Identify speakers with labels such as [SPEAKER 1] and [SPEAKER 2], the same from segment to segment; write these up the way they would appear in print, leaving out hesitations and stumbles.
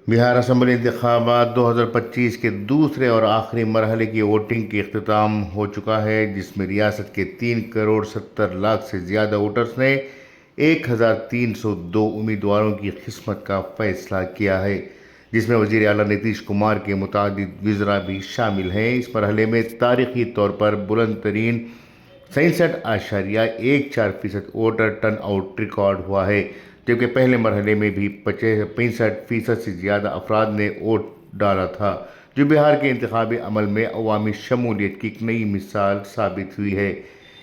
[SPEAKER 1] بہار assembly انتخابات 2025 کے دوسرے اور آخری مرحلے کی ووٹنگ کا اختتام ہو چکا ہے، جس میں ریاست کے 3,70,00,000 سے زیادہ ووٹرز نے 1,302 امیدواروں کی قسمت کا فیصلہ کیا ہے، جس میں وزیر اعلیٰ نتیش کمار کے متعدد وزراء بھی شامل ہیں۔ اس مرحلے میں تاریخی طور پر بلند ترین 66.14% ووٹر ٹرن آؤٹ ریکارڈ ہوا ہے، جبکہ پہلے مرحلے میں بھی 65% سے زیادہ افراد نے ووٹ ڈالا تھا، جو بہار کے انتخابی عمل میں عوامی شمولیت کی ایک نئی مثال ثابت ہوئی ہے۔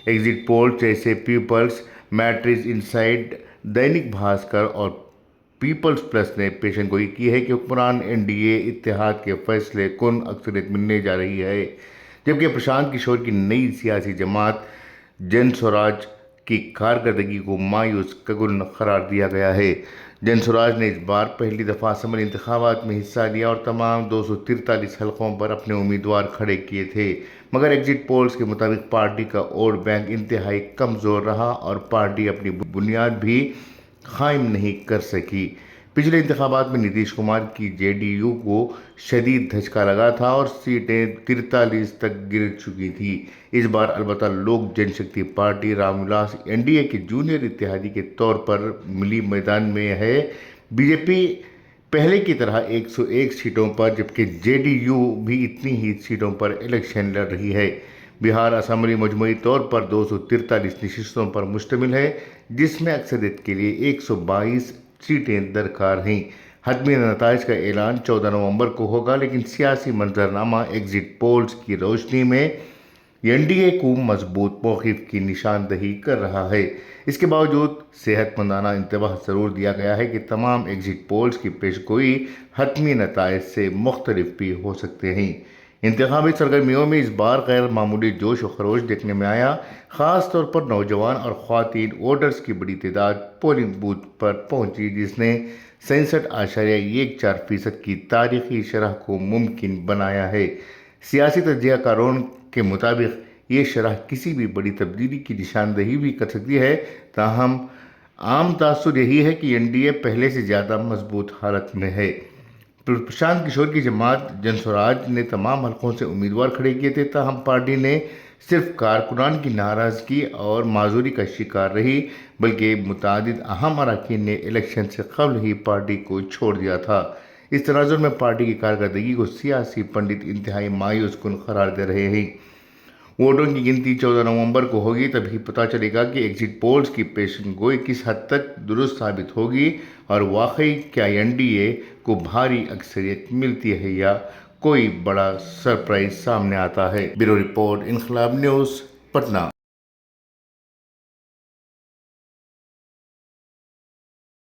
[SPEAKER 1] ایگزٹ پولز جیسے Peoples matters insight, Dainik Bhaskar اور پیپلز پلس نے پیشن گوئی کی ہے کہ حکمران NDA اتحاد کے فیصلے کن اکثریت ملنے جا رہی ہے، جبکہ پرشانت کشور کی نئی سیاسی جماعت جن سوراج کی کارکردگی کو مایوس کن قرار دیا گیا ہے۔ جن سوراج نے اس بار پہلی دفعہ اسمبلی انتخابات میں حصہ لیا اور تمام 243 حلقوں پر اپنے امیدوار کھڑے کیے تھے، مگر ایگزٹ پولز کے مطابق پارٹی کا ووٹ بینک انتہائی کمزور رہا اور پارٹی اپنی بنیاد بھی قائم نہیں کر سکی۔ پچھلے انتخابات میں نتیش کمار کی JDU کو شدید دھچکا لگا تھا اور سیٹیں 43 تک گر چکی تھیں۔ اس بار البتہ لوک جن شکتی پارٹی رام ولاس NDA کے جونیئر اتحادی کے طور پر ملی میدان میں ہے۔ BJP پہلے کی طرح 101 سیٹوں پر، جبکہ JDU بھی اتنی ہی سیٹوں پر الیکشن لڑ رہی ہے۔ بہار اسمبلی مجموعی طور پر 243 نشستوں پر مشتمل ہے، جس میں اکثریت کے لیے 122 سیٹیں درکار ہیں۔ حتمی نتائج کا اعلان 14 نومبر کو ہوگا، لیکن سیاسی منظرنامہ ایگزٹ پولز کی روشنی میں NDA کو مضبوط موقف کی نشاندہی کر رہا ہے۔ اس کے باوجود صحت مندانہ انتباہ ضرور دیا گیا ہے کہ تمام ایگزٹ پولز کی پیش گوئی حتمی نتائج سے مختلف بھی ہو سکتے ہیں۔ انتخابی سرگرمیوں میں اس بار غیر معمولی جوش و خروش دیکھنے میں آیا، خاص طور پر نوجوان اور خواتین ووٹرز کی بڑی تعداد پولنگ بوتھ پر پہنچی، جس نے 66.14% کی تاریخی شرح کو ممکن بنایا ہے۔ سیاسی تجزیہ کاروں کے مطابق یہ شرح کسی بھی بڑی تبدیلی کی نشاندہی بھی کر سکتی ہے، تاہم عام تاثر یہی ہے کہ NDA پہلے سے زیادہ مضبوط حالت میں ہے۔ پرشانت کشور کی جماعت جن سوراج نے تمام حلقوں سے امیدوار کھڑے کیے تھے، تاہم پارٹی نے صرف کارکنان کی ناراضگی اور معذوری کا شکار رہی، بلکہ متعدد اہم اراکین نے الیکشن سے قبل ہی پارٹی کو چھوڑ دیا تھا۔ اس تناظر میں پارٹی کی کارکردگی کو سیاسی پنڈت انتہائی مایوس کن قرار دے رہے ہیں۔ ووٹوں کی گنتی 14 نومبر کو ہوگی، تبھی پتہ چلے گا کہ ایگزٹ پولز کی پیشن گوئی کس حد تک درست ثابت ہوگی اور واقعی کیا NDA کو بھاری اکثریت ملتی ہے یا کوئی بڑا سرپرائز سامنے آتا ہے۔ بیورو رپورٹ، انقلاب نیوز، پٹنہ۔